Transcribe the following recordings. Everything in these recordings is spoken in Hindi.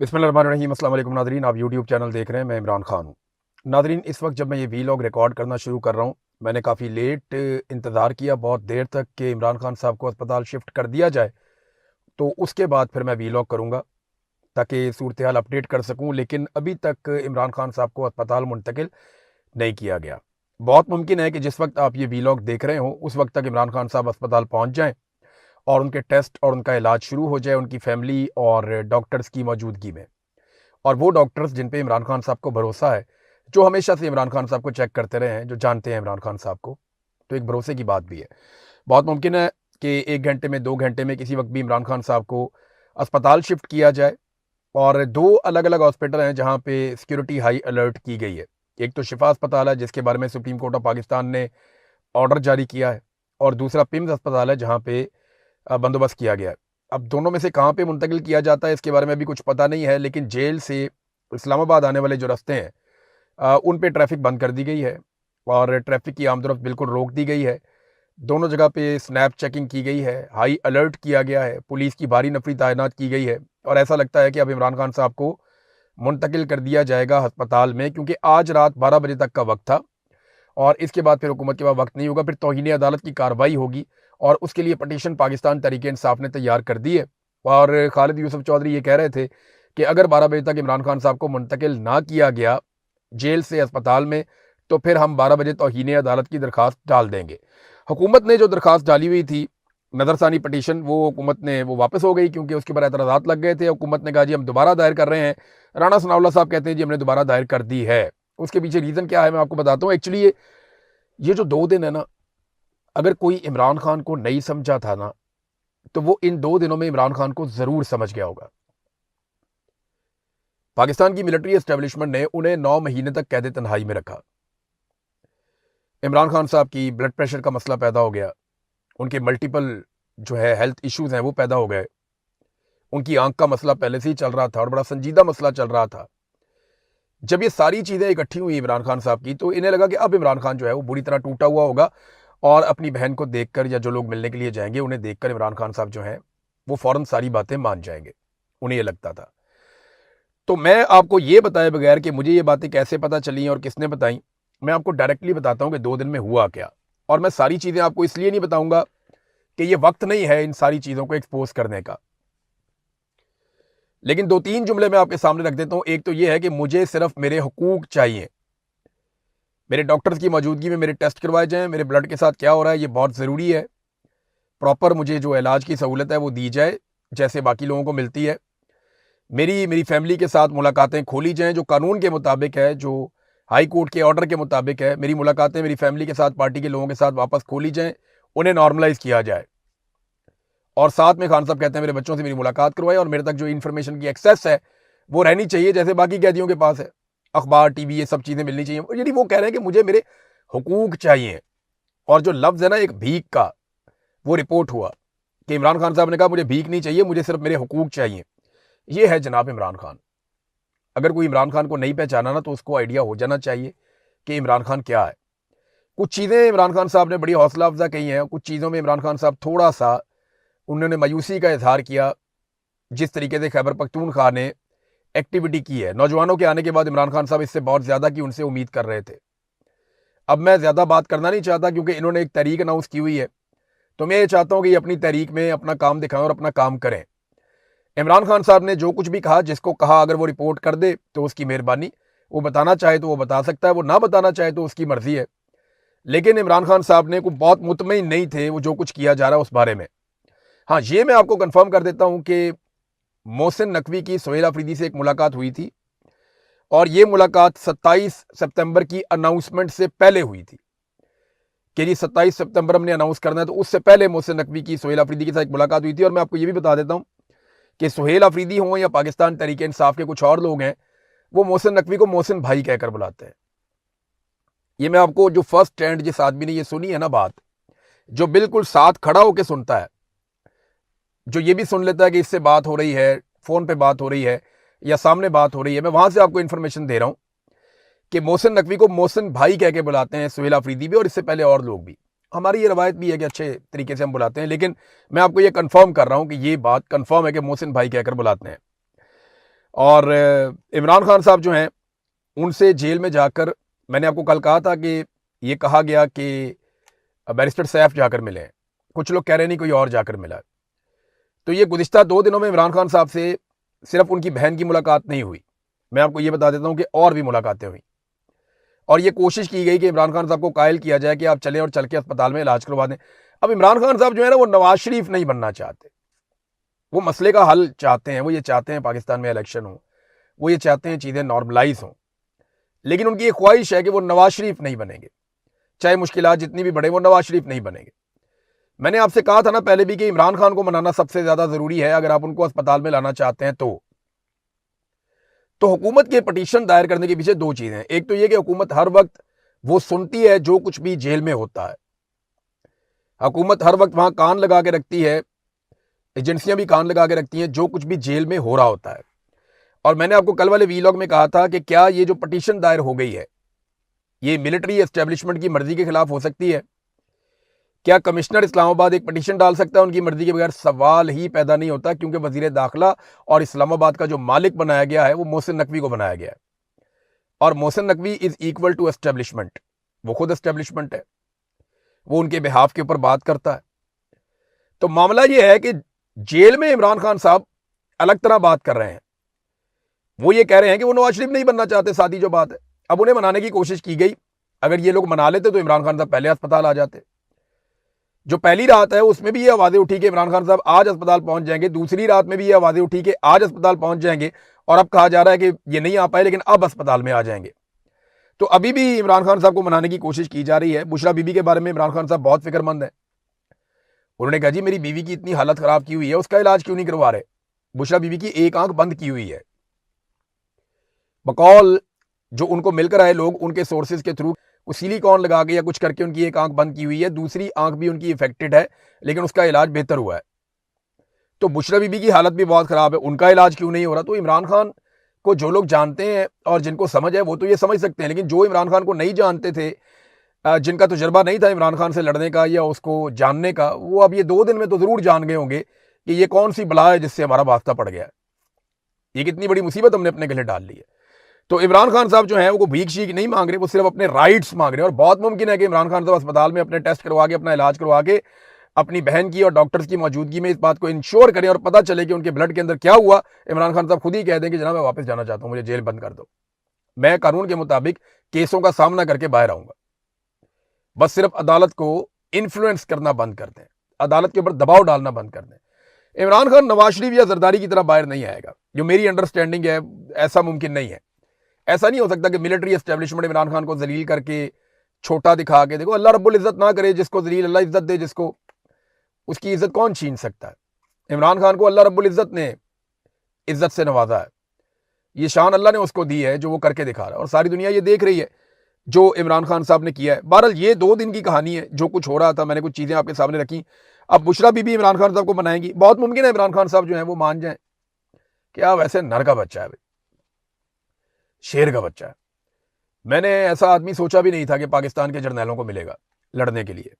बिस्मिल्लाहिर्रहमानिर्रहीम। अस्सलाम वालेकुम नादरीन, आप यूट्यूब चैनल देख रहे हैं। मैं इमरान खान हूँ। नादरीन, इस वक्त जब मैं ये वीलॉग रिकॉर्ड करना शुरू कर रहा हूँ, मैंने काफ़ी लेट इंतज़ार किया, बहुत देर तक कि इमरान खान साहब को अस्पताल शिफ्ट कर दिया जाए, तो उसके बाद फिर मैं वीलॉग करूँगा ताकि सूरत हाल अपडेट कर सकूँ। लेकिन अभी तक इमरान खान साहब को अस्पताल मुंतकिल नहीं किया गया। बहुत मुमकिन है कि जिस वक्त आप ये वीलॉग देख रहे हो उस वक्त तक इमरान खान साहब अस्पताल पहुँच जाएँ और उनके टेस्ट और उनका इलाज शुरू हो जाए उनकी फैमिली और डॉक्टर्स की मौजूदगी में। और वो डॉक्टर्स जिन पे इमरान खान साहब को भरोसा है, जो हमेशा से इमरान खान साहब को चेक करते रहे हैं, जो जानते हैं इमरान खान साहब को, तो एक भरोसे की बात भी है। बहुत मुमकिन है कि 1 घंटे में, 2 घंटे में, किसी वक्त भी इमरान खान साहब को अस्पताल शिफ्ट किया जाए। और 2 अलग-अलग हॉस्पिटल हैं जहाँ पे सिक्योरिटी हाई अलर्ट की गई है। एक तो शिफा अस्पताल है जिसके बारे में सुप्रीम कोर्ट ऑफ पाकिस्तान ने ऑर्डर जारी किया है, और दूसरा पिम्स अस्पताल है जहाँ पे बंदोबस्त किया गया है। अब दोनों में से कहाँ पे मुंतकिल किया जाता है इसके बारे में अभी कुछ पता नहीं है, लेकिन जेल से इस्लामाबाद आने वाले जो रास्ते हैं उन पे ट्रैफिक बंद कर दी गई है और ट्रैफिक की आमद-ओ-रफ्त बिल्कुल रोक दी गई है। दोनों जगह पे स्नैप चेकिंग की गई है, हाई अलर्ट किया गया है, पुलिस की भारी नफरी तैनात की गई है और ऐसा लगता है कि अब इमरान खान साहब को मुंतकिल कर दिया जाएगा अस्पताल में, क्योंकि आज रात 12 बजे तक का वक्त था और इसके बाद फिर हुकूमत के पास वक्त नहीं होगा, फिर तौहीन अदालत की कार्रवाई होगी और उसके लिए पटिशन पाकिस्तान तहरीक-ए-इंसाफ ने तैयार कर दी है। और खालिद यूसुफ चौधरी ये कह रहे थे कि अगर 12 बजे तक इमरान खान साहब को मुंतकिल ना किया गया जेल से अस्पताल में, तो फिर हम 12 बजे तौहीन अदालत की दरखास्त डाल देंगे। हुकूमत ने जो दरखास्त डाली हुई थी, नज़रसानी पटिशन, वो हुकूमत ने वो वापस हो गई क्योंकि उसके ऊपर एतराज़ात लग गए थे। हुकूमत ने कहा जी हम दोबारा दायर कर रहे हैं। राणा सनाउल्लाह साहब कहते हैं जी हमने दोबारा दायर कर दी है। उसके पीछे रीज़न क्या है मैं आपको बताता हूँ। एक्चुअली ये जो 2 दिन है ना, अगर कोई इमरान खान को नहीं समझा था ना, तो वो इन 2 दिनों में इमरान खान को ज़रूर समझ गया होगा। पाकिस्तान की मिलिट्री एस्टेब्लिशमेंट ने उन्हें 9 महीने तक कैद तन्हाई में रखा। इमरान खान साहब की ब्लड प्रेशर का मसला पैदा हो गया, उनके मल्टीपल जो है हेल्थ इश्यूज हैं वो पैदा हो गए, उनकी आंख का मसला पहले से ही चल रहा था और बड़ा संजीदा मसला चल रहा था। जब ये सारी चीज़ें इकट्ठी हुई इमरान खान साहब की, तो इन्हें लगा कि अब इमरान खान जो है वो बुरी तरह टूटा हुआ होगा और अपनी बहन को देखकर या जो लोग मिलने के लिए जाएंगे उन्हें देखकर इमरान खान साहब जो हैं वो फ़ौरन सारी बातें मान जाएंगे, उन्हें ये लगता था। तो मैं आपको ये बताए बगैर कि मुझे ये बातें कैसे पता चली और किसने बताई, मैं आपको डायरेक्टली बताता हूँ कि 2 दिन में हुआ क्या। और मैं सारी चीज़ें आपको इसलिए नहीं बताऊंगा कि ये वक्त नहीं है इन सारी चीज़ों को एक्सपोज करने का, लेकिन 2-3 जुमले मैं आपके सामने रख देता हूँ। एक तो ये है कि मुझे सिर्फ मेरे हुकूक चाहिए, मेरे डॉक्टर्स की मौजूदगी में मेरे टेस्ट करवाए जाएं, मेरे ब्लड के साथ क्या हो रहा है ये बहुत ज़रूरी है। प्रॉपर मुझे जो इलाज की सहूलत है वो दी जाए जैसे बाकी लोगों को मिलती है। मेरी फैमिली के साथ मुलाकातें खोली जाएं जो कानून के मुताबिक है, जो हाई कोर्ट के ऑर्डर के मुताबिक है। मेरी मुलाकातें मेरी फैमिली के साथ, पार्टी के लोगों के साथ वापस खोली जाएं, उन्हें नॉर्मलाइज किया जाए। और साथ में खान साहब कहते हैं मेरे बच्चों से मेरी मुलाकात करवाए और मेरे तक जो इन्फॉर्मेशन की एक्सेस है वो रहनी चाहिए जैसे बाकी कैदियों के पास है, अखबार, टीवी, ये सब चीज़ें मिलनी चाहिए। यानी वो कह रहे हैं कि मुझे मेरे हुकूक चाहिए। और जो लफ्ज़ है ना एक भीख का, वो रिपोर्ट हुआ कि इमरान खान साहब ने कहा मुझे भीख नहीं चाहिए, मुझे सिर्फ मेरे हुकूक चाहिए। ये है जनाब इमरान खान। अगर कोई इमरान खान को नहीं पहचाना ना तो उसको आइडिया हो जाना चाहिए कि इमरान खान क्या है। कुछ चीज़ें इमरान खान साहब ने बड़ी हौसला अफजा कही हैं, कुछ चीज़ों में इमरान खान साहब थोड़ा सा उन्होंने मायूसी का इजहार किया। जिस तरीके से खैबर पख्तूनख्वा ने एक्टिविटी की है, नौजवानों के आने के बाद इमरान खान साहब इससे बहुत ज़्यादा की उनसे उम्मीद कर रहे थे। अब मैं ज़्यादा बात करना नहीं चाहता क्योंकि इन्होंने एक तहरीक अनाउंस की हुई है, तो मैं ये चाहता हूँ कि ये अपनी तहरीक में अपना काम दिखाएं और अपना काम करें। इमरान खान साहब ने जो कुछ भी कहा, जिसको कहा, अगर वो रिपोर्ट कर दे तो उसकी मेहरबानी, वो बताना चाहे तो वो बता सकता है, वो ना बताना चाहे तो उसकी मर्जी है। लेकिन इमरान खान साहब ने कोई बहुत मुतमईन नहीं थे वो जो कुछ किया जा रहा है उस बारे में। हाँ, ये मैं आपको कंफर्म कर देता हूँ कि मोहसिन नकवी की सुहेल अफरीदी से एक मुलाकात हुई थी और ये मुलाकात 27 सितंबर की अनाउंसमेंट से पहले हुई थी कि जी 27 सितंबर हमने अनाउंस करना है, तो उससे पहले मोहसिन नकवी की सुहेल अफरीदी के साथ एक मुलाकात हुई थी। और मैं आपको ये भी बता देता हूँ कि सुहेल अफरीदी हों या पाकिस्तान तहरीक इंसाफ के कुछ और लोग हैं, वो मोहसिन नकवी को मोहसिन भाई कहकर बुलाते हैं। ये मैं आपको, जो फर्स्ट हैंड जिस आदमी ने ये सुनी है ना बात, जो बिल्कुल साथ खड़ा होकर सुनता है, जो ये भी सुन लेता है कि इससे बात हो रही है, फोन पे बात हो रही है या सामने बात हो रही है, मैं वहां से आपको इन्फॉर्मेशन दे रहा हूं कि मोहसिन नकवी को मोहसिन भाई कह के बुलाते हैं सुहेल अफरीदी भी, और इससे पहले और लोग भी। हमारी ये रवायत भी है कि अच्छे तरीके से हम बुलाते हैं, लेकिन मैं आपको ये कंफर्म कर रहा हूं कि ये बात कंफर्म है कि मोहसिन भाई कहकर बुलाते हैं। और इमरान खान साहब जो हैं उनसे जेल में जाकर, मैंने आपको कल कहा था कि ये कहा गया कि बैरिस्टर सैफ जाकर मिले हैं, कुछ लोग कह रहे नहीं कोई और जाकर मिला है। तो ये गुज़िश्ता 2 दिनों में इमरान खान साहब से सिर्फ उनकी बहन की मुलाकात नहीं हुई, मैं आपको ये बता देता हूँ कि और भी मुलाकातें हुई, और ये कोशिश की गई कि इमरान खान साहब को कायल किया जाए कि आप चलें और चल के अस्पताल में इलाज करवा दें। अब इमरान खान साहब जो है ना, वो नवाज शरीफ नहीं बनना चाहते, वो मसले का हल चाहते हैं, वो ये चाहते हैं पाकिस्तान में इलेक्शन हो, वो ये चाहते हैं चीज़ें नॉर्मलाइज हों, लेकिन उनकी एक ख्वाहिश है कि वो नवाज शरीफ नहीं बनेंगे, चाहे मुश्किलात जितनी भी बढ़े वो नवाज शरीफ नहीं बनेंगे। मैंने आपसे कहा था ना पहले भी कि इमरान खान को मनाना सबसे ज्यादा जरूरी है अगर आप उनको अस्पताल में लाना चाहते हैं। तो हुकूमत के पटिशन दायर करने के पीछे 2 चीजें हैं। एक तो यह कि हुकूमत हर वक्त वो सुनती है जो कुछ भी जेल में होता है, हुकूमत हर वक्त वहां कान लगा के रखती है, एजेंसियां भी कान लगा के रखती हैं जो कुछ भी जेल में हो रहा होता है। और मैंने आपको कल वाले वीलॉग में कहा था कि क्या ये जो पटिशन दायर हो गई है ये मिलिट्री एस्टेब्लिशमेंट की मर्जी के खिलाफ हो सकती है? क्या कमिश्नर इस्लामाबाद एक पटिशन डाल सकता है उनकी मर्जी के बगैर? सवाल ही पैदा नहीं होता, क्योंकि वजीर दाखिला और इस्लामाबाद का जो मालिक बनाया गया है वो मोहसिन नकवी को बनाया गया है, और Mohsin Naqvi is equal to establishment, वो खुद एस्टेब्लिशमेंट है, वो उनके बिहाफ के ऊपर बात करता है। तो मामला ये है कि जेल में इमरान खान साहब अलग तरह बात कर रहे हैं, वो ये कह रहे हैं कि वो नवाज शरीफ नहीं बनना चाहते, सादी जो बात है। अब उन्हें मनाने की कोशिश की गई, अगर ये लोग मना लेते तो इमरान खान साहब पहले अस्पताल आ जाते। जो पहली रात है उसमें भी ये आवाजें उठी कि इमरान खान साहब आज अस्पताल पहुंच जाएंगे, दूसरी रात में भी ये आवाजें उठी कि आज अस्पताल पहुंच जाएंगे, और अब कहा जा रहा है कि ये नहीं आ पाए लेकिन अब अस्पताल में आ जाएंगे। तो अभी भी इमरान खान साहब को मनाने की कोशिश की जा रही है। बुशरा बीबी के बारे में इमरान खान साहब बहुत फिक्रमंद है, उन्होंने कहा जी मेरी बीवी की इतनी हालत खराब की हुई है, उसका इलाज क्यों नहीं करवा रहे? बुशरा बीबी की एक आंख बंद की हुई है, बकौल जो उनको मिलकर आए लोग उनके सोर्सेज के थ्रू सिलिकॉन लगा के या कुछ करके उनकी एक आंख बंद की हुई है, दूसरी आंख भी उनकी इफेक्टेड है लेकिन उसका इलाज बेहतर हुआ है। तो बुशरा बीबी की हालत भी बहुत खराब है, उनका इलाज क्यों नहीं हो रहा? तो इमरान खान को जो लोग जानते हैं और जिनको समझ है वो तो ये समझ सकते हैं, लेकिन जो इमरान खान को नहीं जानते थे, जिनका तजुर्बा नहीं था इमरान खान से लड़ने का या उसको जानने का, वो अब ये 2 दिन में तो जरूर जान गए होंगे कि ये कौन सी बला है जिससे हमारा वास्ता पड़ गया है, ये कितनी बड़ी मुसीबत हमने अपने गले डाल ली है। तो इमरान खान साहब जो हैं वो भीख शीख नहीं मांग रहे, वो सिर्फ अपने राइट्स मांग रहे हैं। और बहुत मुमकिन है कि इमरान खान साहब अस्पताल में अपने टेस्ट करवा के अपना इलाज करवा के अपनी बहन की और डॉक्टर्स की मौजूदगी में इस बात को इंश्योर करें और पता चले कि उनके ब्लड के अंदर क्या हुआ, इमरान खान साहब खुद ही कह दें कि जनाब मैं वापस जाना चाहता हूं, मुझे जेल बंद कर दो, मैं कानून के मुताबिक केसों का सामना करके बाहर आऊंगा। बस सिर्फ अदालत को इन्फ्लुएंस करना बंद कर दें, अदालत के ऊपर दबाव डालना बंद कर दें। इमरान खान नवाज शरीफ या जरदारी की तरह बाहर नहीं आएगा, जो मेरी अंडरस्टैंडिंग है ऐसा मुमकिन नहीं है। ऐसा नहीं हो सकता कि मिलिट्री एस्टेब्लिशमेंट इमरान खान को जलील करके छोटा दिखा के, देखो अल्लाह रब्बुल इज्जत ना करे जिसको जलील, अल्लाह इज्जत दे जिसको, उसकी इज्जत कौन छीन सकता है? इमरान खान को अल्लाह रब्बुल इज्जत ने इज्जत से नवाजा है, ये शान अल्लाह ने उसको दी है जो वो करके दिखा रहा है, और सारी दुनिया ये देख रही है जो इमरान खान साहब ने किया है। बहरहाल ये 2 दिन की कहानी है, जो कुछ हो रहा था मैंने कुछ चीजें आपके सामने रखी। अब बुशरा बीबी इमरान खान साहब को बनाएंगी, बहुत मुमकिन है इमरान खान साहब जो है वो मान जाए कि आप वैसे नर का बच्चा है भाई, शेर का बच्चा है। मैंने ऐसा आदमी सोचा भी नहीं था कि पाकिस्तान के जर्नैलों को मिलेगा लड़ने के लिए,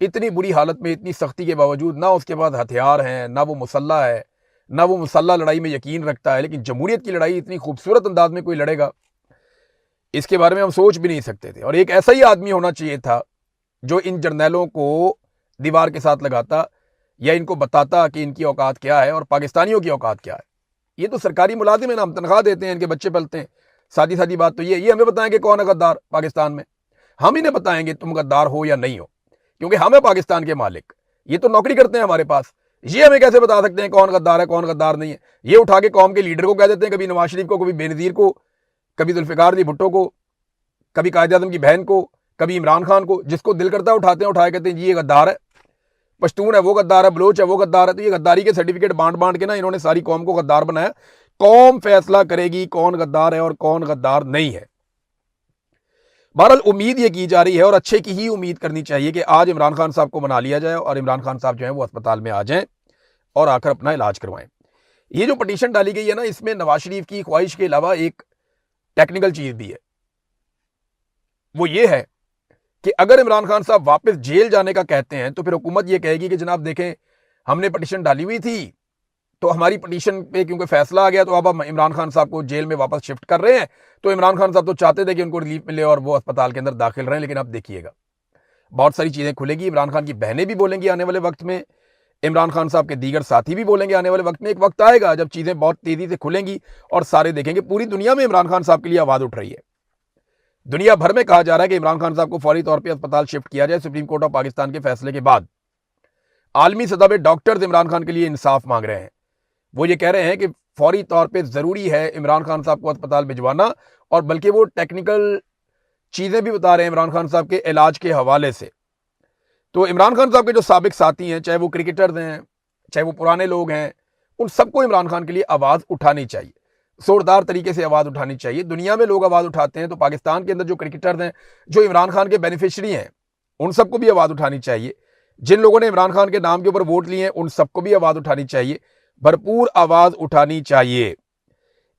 इतनी बुरी हालत में, इतनी सख्ती के बावजूद, ना उसके पास हथियार हैं, ना वो मुसल्ला है, ना वो मुसल्ला लड़ाई में यकीन रखता है, लेकिन जमहूरियत की लड़ाई इतनी खूबसूरत अंदाज में कोई लड़ेगा इसके बारे में हम सोच भी नहीं सकते थे। और एक ऐसा ही आदमी होना चाहिए था जो इन जर्नैलों को दीवार के साथ लगाता या इनको बताता कि इनकी औकात क्या है और पाकिस्तानियों की औकात क्या है। ये तो सरकारी मुलाजिम है ना, हम तनख्वाह देते हैं, इनके बच्चे पलते हैं, सादी सादी बात तो ये हमें बताएंगे कौन है गद्दार पाकिस्तान में, हम इन्हें बताएंगे तुम गद्दार हो या नहीं हो, क्योंकि हम है पाकिस्तान के मालिक, ये तो नौकरी करते हैं हमारे पास, ये हमें कैसे बता सकते हैं कौन गद्दार है कौन गद्दार नहीं है? ये उठा के कौम के लीडर को कह देते हैं, कभी नवाज शरीफ को, कभी बेनजीर को, कभी जुल्फिकार अली भुट्टो को, कभी कायद आजम की बहन को, कभी इमरान खान को, जिसको दिल करता है उठाते हैं, उठाए कहते हैं जी ये गद्दार है, पश्तून है वो गद्दार है, बलोच है वो गद्दार है। तो ये गद्दारी के सर्टिफिकेट बांट बांट के ना इन्होंने सारी कौम को गद्दार बनाया। कौम फैसला करेगी कौन गद्दार है और कौन गद्दार नहीं है। बहरहाल उम्मीद ये की जा रही है और अच्छे की ही उम्मीद करनी चाहिए कि आज इमरान खान साहब को मना लिया जाए और इमरान खान साहब जो है वो अस्पताल में आ जाएं और आकर अपना इलाज करवाएं। ये जो पटिशन डाली गई है ना, इसमें नवाज शरीफ की ख्वाहिश के अलावा एक टेक्निकल चीज भी है, वो ये है कि अगर इमरान खान साहब वापस जेल जाने का कहते हैं तो फिर हुकूमत ये कहेगी कि जनाब देखें हमने पटिशन डाली हुई थी तो हमारी पिटीशन पे क्योंकि फैसला आ गया तो अब हम इमरान खान साहब को जेल में वापस शिफ्ट कर रहे हैं। तो इमरान खान साहब तो चाहते थे कि उनको रिलीफ मिले और वो अस्पताल के अंदर दाखिल रहें, लेकिन अब देखिएगा बहुत सारी चीज़ें खुलेगी। इमरान खान की बहनें भी बोलेंगी आने वाले वक्त में, इमरान खान साहब के दीगर साथी भी बोलेंगे आने वाले वक्त में। एक वक्त आएगा जब चीज़ें बहुत तेज़ी से खुलेंगी और सारे देखेंगे। पूरी दुनिया में इमरान खान साहब के लिए आवाज़ उठ रही है। दुनिया भर में कहा जा रहा है कि इमरान खान साहब को फौरी तौर पर अस्पताल शिफ्ट किया जाए सुप्रीम कोर्ट ऑफ पाकिस्तान के फैसले के बाद। आलमी सतह पर डॉक्टर्स इमरान खान के लिए इंसाफ मांग रहे हैं। वो ये कह रहे हैं कि फौरी तौर पे ज़रूरी है इमरान खान साहब को अस्पताल भिजवाना, और बल्कि वो टेक्निकल चीज़ें भी बता रहे हैं इमरान खान साहब के इलाज के हवाले से। तो इमरान खान साहब के जो साबिक साथी हैं, चाहे वो क्रिकेटर्स हैं, चाहे वो पुराने लोग हैं, उन सबको इमरान खान के लिए आवाज़ उठानी चाहिए, जोरदार तरीके से आवाज़ उठानी चाहिए। दुनिया में लोग आवाज़ उठाते हैं तो पाकिस्तान के अंदर जो क्रिकेटर्स हैं, जो इमरान खान के बेनिफिशरी हैं, उन सबको भी आवाज़ उठानी चाहिए। जिन लोगों ने इमरान खान के नाम के ऊपर वोट लिए हैं, उन सबको भी आवाज़ उठानी चाहिए, भरपूर आवाज़ उठानी चाहिए।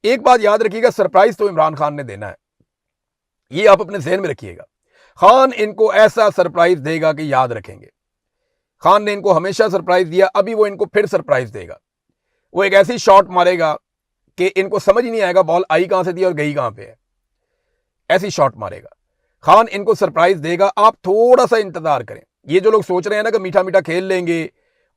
एक बात याद रखिएगा, सरप्राइज तो इमरान खान ने देना है, ये आप अपने ज़हन में रखिएगा। खान इनको ऐसा सरप्राइज देगा कि याद रखेंगे। खान ने इनको हमेशा सरप्राइज दिया, अभी वो इनको फिर सरप्राइज देगा। वो एक ऐसी शॉट मारेगा कि इनको समझ ही नहीं आएगा बॉल आई कहां से थी और गई कहां पे है। ऐसी शॉट मारेगा खान, इनको सरप्राइज देगा। आप थोड़ा सा इंतजार करें। ये जो लोग सोच रहे हैं ना कि मीठा मीठा खेल लेंगे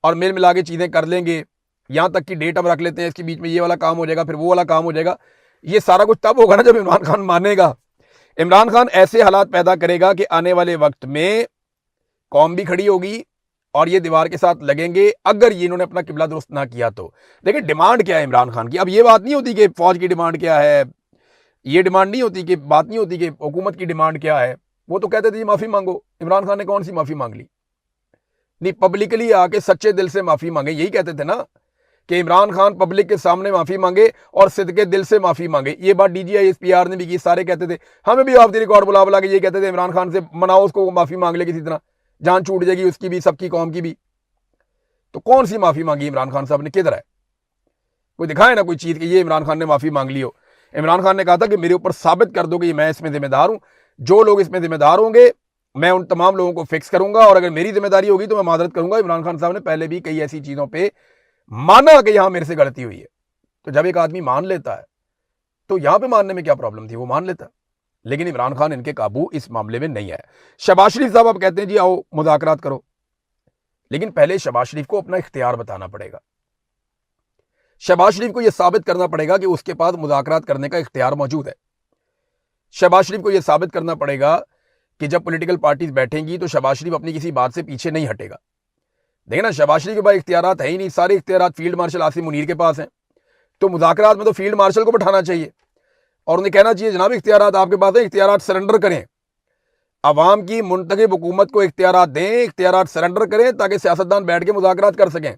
और मिल मिला के चीजें कर लेंगे, यहां तक कि डेट हम रख लेते हैं, इसके बीच में ये वाला काम हो जाएगा, फिर वो वाला काम हो जाएगा, ये सारा कुछ तब होगा ना जब इमरान खान मानेगा। इमरान खान ऐसे हालात पैदा करेगा कि आने वाले वक्त में कौम भी खड़ी होगी और ये दीवार के साथ लगेंगे, अगर ये इन्होंने अपना किबला दुरुस्त ना किया तो। देखिए डिमांड क्या है इमरान खान की। अब ये बात नहीं होती कि फौज की डिमांड क्या है, ये डिमांड नहीं होती, कि बात नहीं होती कि हुकूमत की डिमांड क्या है। वो तो कहते थे माफी मांगो। इमरान खान ने कौन सी माफी मांग ली? नहीं, पब्लिकली आके सच्चे दिल से माफी मांगे, यही कहते थे ना कि इमरान खान पब्लिक के सामने माफी मांगे और सिद्के दिल से माफी मांगे। ये बात डीजीआई एसपीआर ने भी की, सारे कहते थे। हमें भी ऑफ द रिकॉर्ड बुला बुला के ये कहते थे इमरान खान से मनाओ, उसको माफी मांग ले, किसी तरह जान छूट जाएगी उसकी भी, सबकी कौम की भी। तो कौन सी माफी मांगी इमरान खान साहब ने? किधर है? कोई दिखाए ना कोई चीज कि ये इमरान खान ने माफी मांग ली हो। इमरान खान ने कहा था कि मेरे ऊपर साबित कर दो कि मैं इसमें जिम्मेदार हूं, जो लोग इसमें जिम्मेदार होंगे मैं उन तमाम लोगों को फिक्स करूंगा, और अगर मेरी जिम्मेदारी होगी तो मैं माजरत करूंगा। इमरान खान साहब ने पहले भी कई ऐसी चीजों पर माना कि यहां मेरे से गलती हुई है। तो जब एक आदमी मान लेता है तो यहां पे मानने में क्या प्रॉब्लम थी? वो मान लेता। लेकिन इमरान खान इनके काबू इस मामले में नहीं है। शहबाज शरीफ साहब अब कहते हैं जी आओ मुज़ाकरात करो, लेकिन पहले शहबाज शरीफ को अपना इख्तियार बताना पड़ेगा। शहबाज शरीफ को यह साबित करना पड़ेगा कि उसके पास मुज़ाकरात करने का इख्तियार मौजूद है। शहबाज शरीफ को यह साबित करना पड़ेगा कि जब पॉलिटिकल पार्टीज बैठेंगी तो शहबाज शरीफ अपनी किसी बात से पीछे नहीं हटेगा। देखिए ना, शहबाज शरीफ के पास इख्तियारात है ही नहीं, सारे इख्तियारात फील्ड मार्शल आसिम मुनीर के पास हैं। तो मुज़ाकरात में तो फील्ड मार्शल को बैठाना चाहिए और उन्हें कहना चाहिए जनाब इख्तियारात आपके पास है, इख्तियारात सरेंडर करें। अवाम की मुंतखब हुकूमत को इख्तियारात दें, इख्तियारात सरेंडर करें ताकि सियासतदान बैठ के मुज़ाकरात कर सकें।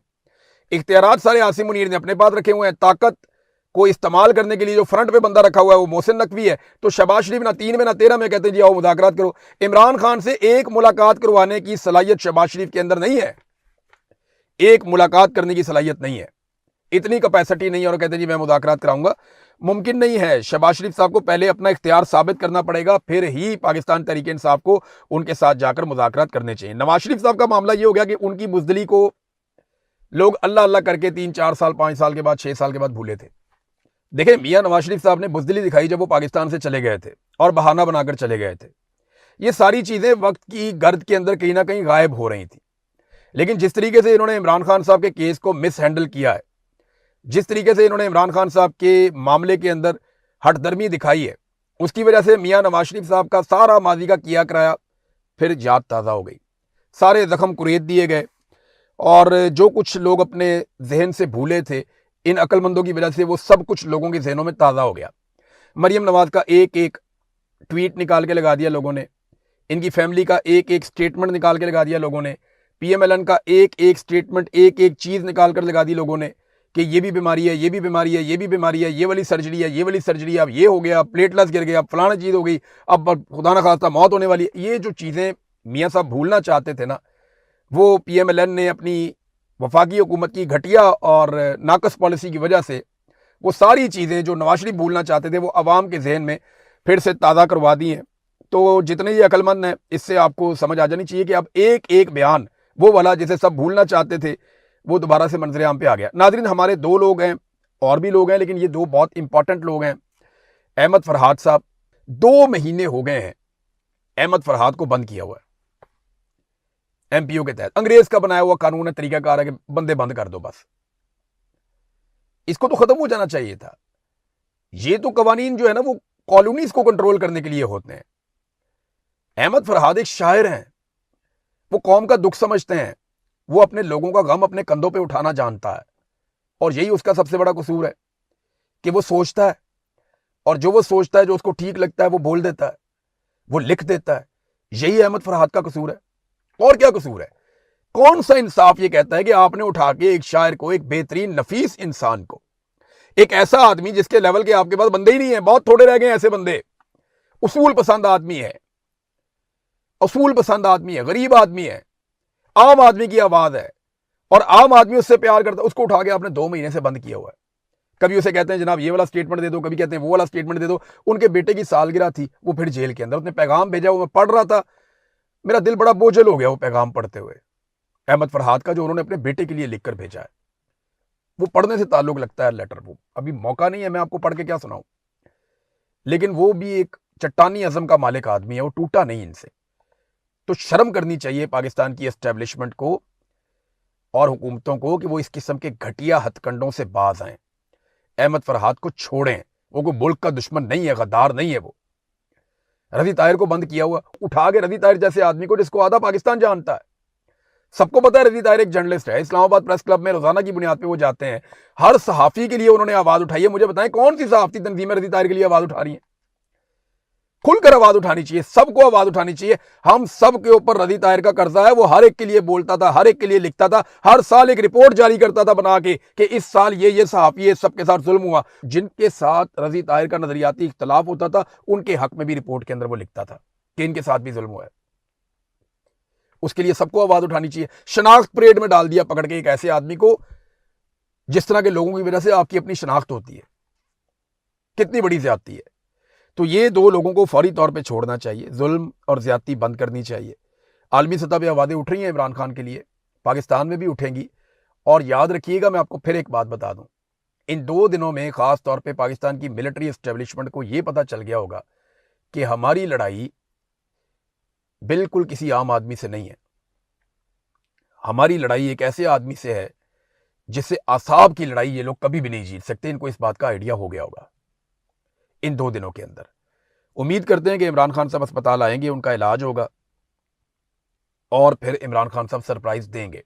इख्तियारात सारे आसिम मुनीर ने अपने पास रखे हुए हैं। ताकत को इस्तेमाल करने के लिए जो फ्रंट पे बंदा रखा हुआ है वो मोहसिन नकवी है। तो शहबाज शरीफ ना 3 में ना 13 में कहते हैं जी आओ मुज़ाकरात करो। इमरान खान से एक मुलाकात करवाने की सलाहियत शहबाज शरीफ के अंदर नहीं है, एक मुलाकात करने की सलाहियत नहीं है, इतनी कैपेसिटी नहीं है। और कहते हैं जी मैं मुज़ाकरात कराऊंगा, मुमकिन नहीं है। शहबाज शरीफ साहब को पहले अपना इख्तियार साबित करना पड़ेगा, फिर ही पाकिस्तान तहरीक इंसाफ को उनके साथ जाकर मुज़ाकरात करने चाहिए। नवाज शरीफ साहब का मामला ये हो गया कि उनकी बुज़दिली को लोग अल्लाह अल्लाह करके 3-4 साल 5 साल के बाद 6 साल के बाद भूले थे। देखिए मियां नवाज शरीफ साहब ने बुज़दिली दिखाई जब वो पाकिस्तान से चले गए थे और बहाना बनाकर चले गए थे। ये सारी चीज़ें वक्त की गर्द के अंदर कहीं ना कहीं गायब हो रही थी। लेकिन जिस तरीके से इन्होंने इमरान खान साहब के केस को मिस हैंडल किया है, जिस तरीके से इन्होंने इमरान खान साहब के मामले के अंदर हटदर्मी दिखाई है, उसकी वजह से मियां नवाज शरीफ साहब का सारा माजी का किया कराया फिर याद ताज़ा हो गई, सारे जख्म कुरेद दिए गए और जो कुछ लोग अपने जहन से भूले थे इन अक्लमंदों की वजह से वो सब कुछ लोगों के जहनों में ताज़ा हो गया। मरियम नवाज का एक एक ट्वीट निकाल के लगा दिया लोगों ने, इनकी फैमिली का एक एक स्टेटमेंट निकाल के लगा दिया लोगों ने, PMLN का एक एक स्टेटमेंट एक एक चीज़ निकाल कर लगा दी लोगों ने कि ये भी बीमारी है, ये भी बीमारी है, ये भी बीमारी है, ये वाली सर्जरी है, ये वाली सर्जरी है, अब ये हो गया, अब प्लेटलेट्स गिर गया, अब फलाना चीज़ हो गई, अब खुदा न खास्ता मौत होने वाली है। ये जो चीज़ें मियाँ साहब भूलना चाहते थे ना, वो PMLN ने अपनी वफाकी हुकूमत की घटिया और नाकस पॉलिसी की वजह से वो सारी चीज़ें जो नवाज शरीफ भूलना चाहते थे वो अवाम के जहन में फिर से ताज़ा करवा दी हैं। तो जितने ये अक्लमंद हैं इससे आपको समझ आ जानी चाहिए कि अब एक एक बयान वो वाला जिसे सब भूलना चाहते थे, वो दोबारा से मंजरेआम पे आ गया। नाज़रीन, हमारे 2 लोग हैं, और भी लोग हैं, लेकिन ये 2 बहुत इंपॉर्टेंट लोग हैं। अहमद फरहाद साहब, 2 महीने हो गए हैं अहमद फरहाद को बंद किया हुआ है एमपीओ के तहत। अंग्रेज का बनाया हुआ कानून है, तरीकाकार है कि बंदे बंद कर दो बस। इसको तो खत्म हो जाना चाहिए था। ये तो कवानीन जो है ना वो कॉलोनीज को कंट्रोल करने के लिए होते हैं। अहमद फरहाद एक शायर हैं, वो कौम का दुख समझते हैं, वो अपने लोगों का गम अपने कंधों पे उठाना जानता है, और यही उसका सबसे बड़ा कसूर है कि वो सोचता है, और जो वो सोचता है, जो उसको ठीक लगता है, वो बोल देता है, वो लिख देता है। यही अहमद फरहाद का कसूर है, और क्या कसूर है? कौन सा इंसाफ ये कहता है कि आपने उठा के एक शायर को, एक बेहतरीन नफीस इंसान को, एक ऐसा आदमी जिसके लेवल के आपके पास बंदे ही नहीं है, बहुत थोड़े रह गए ऐसे बंदे, उसूल पसंद आदमी है, उसूल पसंद आदमी है, गरीब आदमी है, आम आदमी की आवाज है, और आम आदमी उससे प्यार करता है, उसको उठा के आपने 2 महीने से बंद किया हुआ है। कभी उसे कहते हैं जनाब ये वाला स्टेटमेंट दे दो, कभी कहते हैं वो वाला स्टेटमेंट दे दो। उनके बेटे की सालगिरह थी, वो फिर जेल के अंदर, उसने पैगाम भेजा, वो मैं पढ़ रहा था, मेरा दिल बड़ा बोझल हो गया वो पैगाम पढ़ते हुए, अहमद फरहाद का, जो उन्होंने अपने बेटे के लिए लिखकर भेजा है। वो पढ़ने से ताल्लुक लगता है लेटर, वो अभी मौका नहीं है, मैं आपको पढ़ के क्या सुनाऊं, लेकिन वो भी एक चट्टानी अज़म का मालिक आदमी है, वो टूटा नहीं इनसे। तो शर्म करनी चाहिए पाकिस्तान की एस्टेब्लिशमेंट को और हुकूमतों को कि वो इस किस्म के घटिया हथकंडों से बाज आए। अहमद फरहाद को छोड़ें, वो कोई मुल्क का दुश्मन नहीं है, गद्दार नहीं है। वो रज़ी ताहिर को बंद किया हुआ, उठा के रज़ी ताहिर जैसे आदमी को, जिसको आधा पाकिस्तान जानता है, सबको पता है रज़ी ताहिर एक जर्नलिस्ट है, इस्लामाबाद प्रेस क्लब में रोजाना की बुनियाद पे वो जाते हैं, हर सहाफी के लिए उन्होंने आवाज उठाई है। मुझे बताएं कौन सी सहाफती तंजीमें रज़ी ताहिर के लिए आवाज उठा रही हैं? खुलकर आवाज उठानी चाहिए, सबको आवाज उठानी चाहिए। हम सब के ऊपर रज़ी ताहिर का कर्जा है, वो हर एक के लिए बोलता था, हर एक के लिए लिखता था, हर साल एक रिपोर्ट जारी करता था बना के कि इस साल ये सहाफी है, सबके साथ जुल्म हुआ। जिनके साथ रज़ी ताहिर का नजरियाती इख्तलाफ होता था, उनके हक में भी रिपोर्ट के अंदर वो लिखता था कि इनके साथ भी जुल्म हुआ है। उसके लिए सबको आवाज उठानी चाहिए। शनाख्त परेड में डाल दिया पकड़ के एक ऐसे आदमी को, जिस तरह के लोगों की वजह से आपकी अपनी शनाख्त होती है, कितनी बड़ी ज्यादती है। तो ये 2 लोगों को फौरी तौर पे छोड़ना चाहिए, जुल्म और ज्यादती बंद करनी चाहिए। आलमी सतह पे आवाज़ें उठ रही हैं इमरान खान के लिए, पाकिस्तान में भी उठेंगी। और याद रखिएगा, मैं आपको फिर एक बात बता दूं, इन 2 दिनों में खास तौर पे पाकिस्तान की मिलिट्री एस्टेब्लिशमेंट को यह पता चल गया होगा कि हमारी लड़ाई बिल्कुल किसी आम आदमी से नहीं है। हमारी लड़ाई एक ऐसे आदमी से है जिससे आसाब की लड़ाई ये लोग कभी भी नहीं जीत सकते। इनको इस बात का आइडिया हो गया होगा इन 2 दिनों के अंदर। उम्मीद करते हैं कि इमरान खान साहब अस्पताल आएंगे, उनका इलाज होगा, और फिर इमरान खान साहब सरप्राइज देंगे।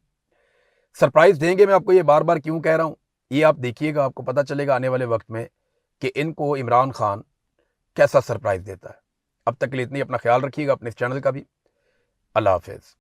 सरप्राइज देंगे, मैं आपको ये बार बार क्यों कह रहा हूं, ये आप देखिएगा, आपको पता चलेगा आने वाले वक्त में कि इनको इमरान खान कैसा सरप्राइज देता है। अब तक के लिए इतनी, अपना ख्याल रखिएगा, अपने इस चैनल का भी। अल्लाह हाफिज।